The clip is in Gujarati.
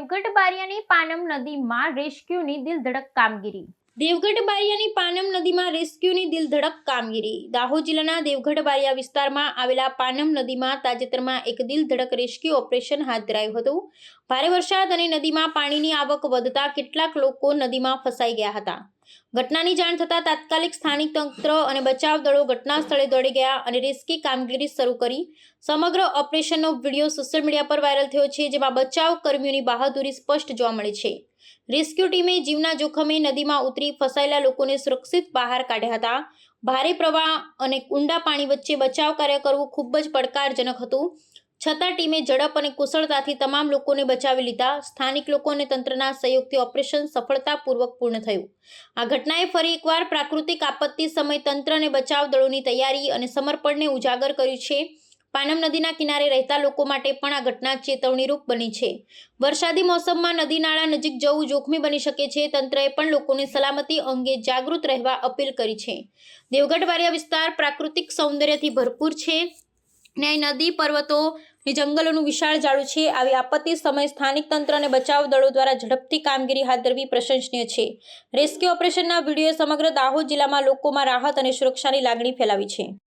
દેવગઢ બારિયાની પાનમ નદીમાં રેસ્ક્યુની દિલધડક કામગીરી. દેવગઢ બારિયાની પાનમ નદીમાં રેસ્ક્યુની દિલધડક કામગીરી. દાહોદ જિલ્લાના દેવગઢ બારિયા વિસ્તારમાં આવેલા પાનમ નદીમાં તાજેતરમાં એક દિલધડક રેસ્ક્યુ ઓપરેશન હાથ ધરાયું હતું. ભારે વરસાદ અને નદીમાં પાણીની આવક વધતા કેટલાક લોકો નદીમાં ફસાઈ ગયા હતા. ઘટનાની જાણ થતાં તાત્કાલિક સ્થાનિક તંત્ર અને બચાવ દળો ઘટના સ્થળે દોડી ગયા અને રેસ્ક્યુ કામગીરી શરૂ કરી. સમગ્ર ઓપરેશનનો વિડીયો સોશિયલ મીડિયા પર વાયરલ થયો છે, જેમાં બચાવ કર્મીઓની બહાદુરી સ્પષ્ટ જોવા મળે છે. રેસ્ક્યુ ટીમે જીવના જોખમે નદીમાં ઉતરી ફસાયેલા લોકોને સુરક્ષિત બહાર કાઢ્યા હતા. ભારે પ્રવાહ અને ઊંડા પાણી વચ્ચે બચાવ કાર્ય કરવું ખૂબ જ પડકારજનક હતું, છતાં ટીમે ઝડપ અને કુશળતાથી તમામ લોકોને બચાવી લીધા. સ્થાનિક લોકો અને તંત્રના સહયોગથી ઓપરેશન સફળતાપૂર્વક પૂર્ણ થયું. આ ઘટનાએ ફરી એકવાર પ્રાકૃતિક આપત્તિ સમયે તંત્ર અને બચાવ દળોની તૈયારી અને સમર્પણને ઉજાગર કર્યું છે. પાનમ નદીના કિનારે રહેતા લોકો માટે પણ આ ઘટના ચેતવણીરૂપ બની છે. વરસાદી મોસમમાં નદી નાળા નજીક જવું જોખમી બની શકે છે. તંત્રએ પણ લોકોને સલામતી અંગે જાગૃત રહેવા અપીલ કરી છે. દેવગઢ બારિયા વિસ્તાર પ્રાકૃતિક સૌંદર્યથી ભરપૂર છે અને અહીં નદી, પર્વતો અને જંગલોનું વિશાળ જાળું છે. આવી આપત્તિ સમયે સ્થાનિક તંત્ર અને બચાવ દળો દ્વારા ઝડપથી કામગીરી હાથ ધરવી પ્રશંસનીય છે. રેસ્ક્યુ ઓપરેશનના વિડીયોએ સમગ્ર દાહોદ જિલ્લામાં લોકોમાં રાહત અને સુરક્ષાની લાગણી ફેલાવી છે.